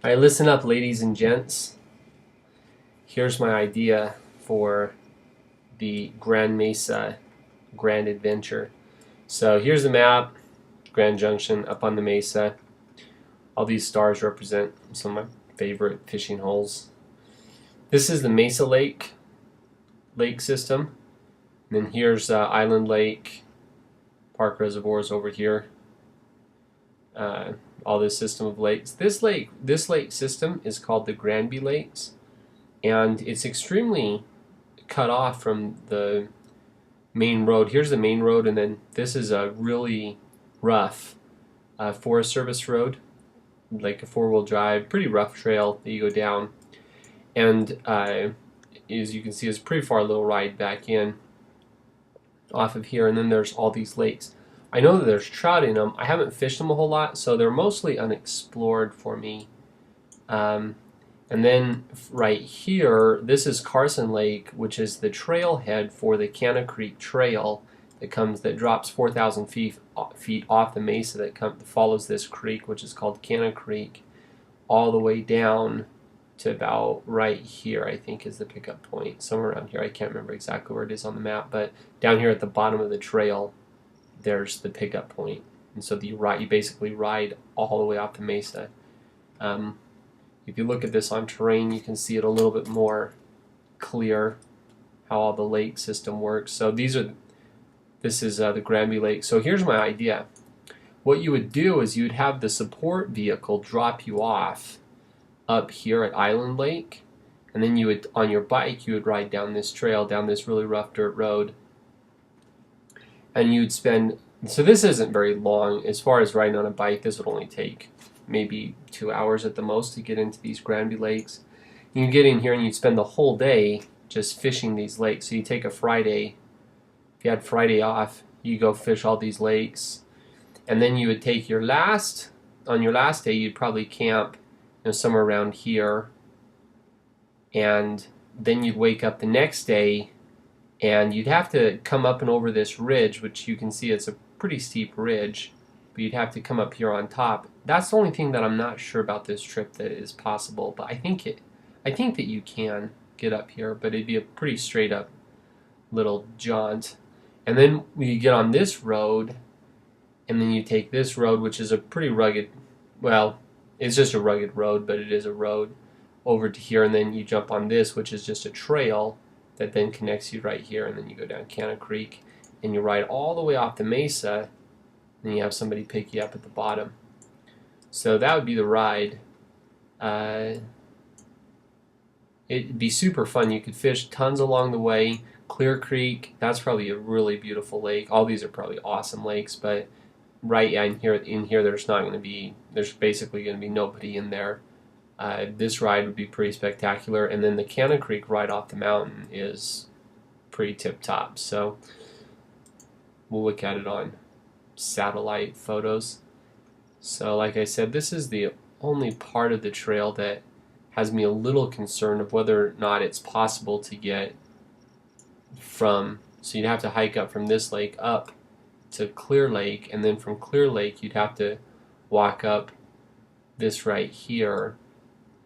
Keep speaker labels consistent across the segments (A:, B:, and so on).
A: All right, listen up, ladies and gents. Here's my idea for the Grand Mesa Grand Adventure. So here's the map, Grand Junction up on the mesa. All these stars represent some of my favorite fishing holes. This is the Mesa lake system. And then here's Island Lake, Park Reservoirs over here. All this system of lakes. This lake system is called the Granby Lakes, and it's extremely cut off from the main road. Here's the main road, and then this is a really rough Forest Service road, like a four-wheel drive, pretty rough trail that you go down. And as you can see, it's a pretty far little ride back in off of here, and then there's all these lakes. I know that there's trout in them. I haven't fished them a whole lot, so they're mostly unexplored for me. And then right here, this is Carson Lake, which is the trailhead for the Canna Creek Trail that drops 4,000 feet off the mesa that follows this creek, which is called Canna Creek, all the way down to about right here, I think is the pickup point. Somewhere around here. I can't remember exactly where it is on the map, but down here at the bottom of the trail, there's the pickup point. And so you basically ride all the way off the mesa. If you look at this on terrain, you can see it a little bit more clear how all the lake system works. So this is the Granby Lake. So here's my idea. What you would do is you'd have the support vehicle drop you off up here at Island Lake, and then you would, on your bike, you would ride down this trail, down this really rough dirt road, and you'd spend, so this isn't very long. As far as riding on a bike, this would only take maybe 2 hours at the most to get into these Granby Lakes. You get in here and you'd spend the whole day just fishing these lakes. So you take a Friday, if you had Friday off, you go fish all these lakes, and then you would take on your last day, you'd probably camp, somewhere around here, and then you'd wake up the next day, and you'd have to come up and over this ridge, which you can see it's a pretty steep ridge, but you'd have to come up here on top. That's the only thing that I'm not sure about this trip that is possible, but I think that you can get up here, but it'd be a pretty straight up little jaunt. And then you get on this road, and then you take this road, which is a pretty rugged, well, it's just a rugged road, but it is a road, over to here, and then you jump on this, which is just a trail that then connects you right here, and then you go down Canna Creek, and you ride all the way off the mesa, and you have somebody pick you up at the bottom. So that would be the ride. It'd be super fun. You could fish tons along the way. Clear Creek, that's probably a really beautiful lake. All these are probably awesome lakes, but right in here there's basically going to be nobody in there. This ride would be pretty spectacular, and then the Canna Creek ride off the mountain is pretty tip-top. So we'll look at it on satellite photos. So like I said, this is the only part of the trail that has me a little concerned of whether or not it's possible to get so you'd have to hike up from this lake up to Clear Lake, and then from Clear Lake you'd have to walk up this right here,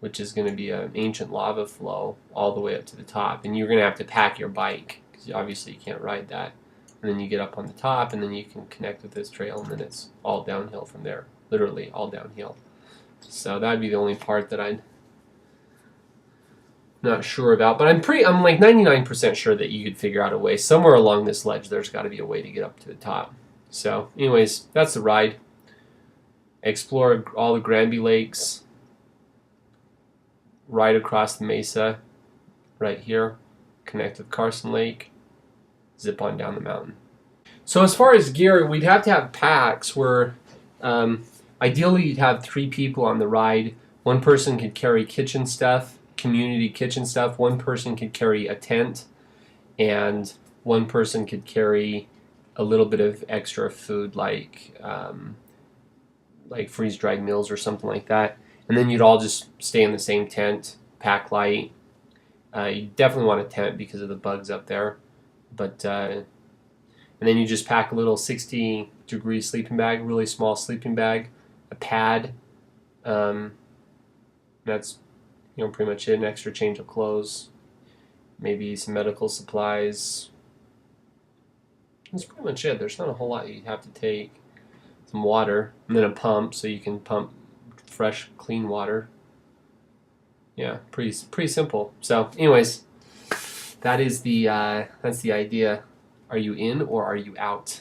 A: which is going to be an ancient lava flow all the way up to the top, and you're going to have to pack your bike because obviously you can't ride that. And then you get up on the top, and then you can connect with this trail, and then it's all downhill from there, literally all downhill. So that'd be the only part that I'm not sure about, but I'm like 99% sure that you could figure out a way. Somewhere along this ledge there's got to be a way to get up to the top. So anyways, that's the ride. Explore all the Granby Lakes, ride across the mesa right here, connect with Carson Lake, zip on down the mountain. So as far as gear, we'd have to have packs where ideally you'd have 3 people on the ride. One person could carry kitchen stuff, community kitchen stuff. One person could carry a tent, and one person could carry a little bit of extra food like freeze-dried meals or something like that. And then you'd all just stay in the same tent, pack light. You definitely want a tent because of the bugs up there. But and then you just pack a little 60-degree sleeping bag, really small sleeping bag, a pad, That's, pretty much it. An extra change of clothes, maybe some medical supplies. That's pretty much it. There's not a whole lot you have to take. Some water, and then a pump so you can pump fresh, clean water. Yeah, pretty simple. So, anyways, that's the idea. Are you in or are you out?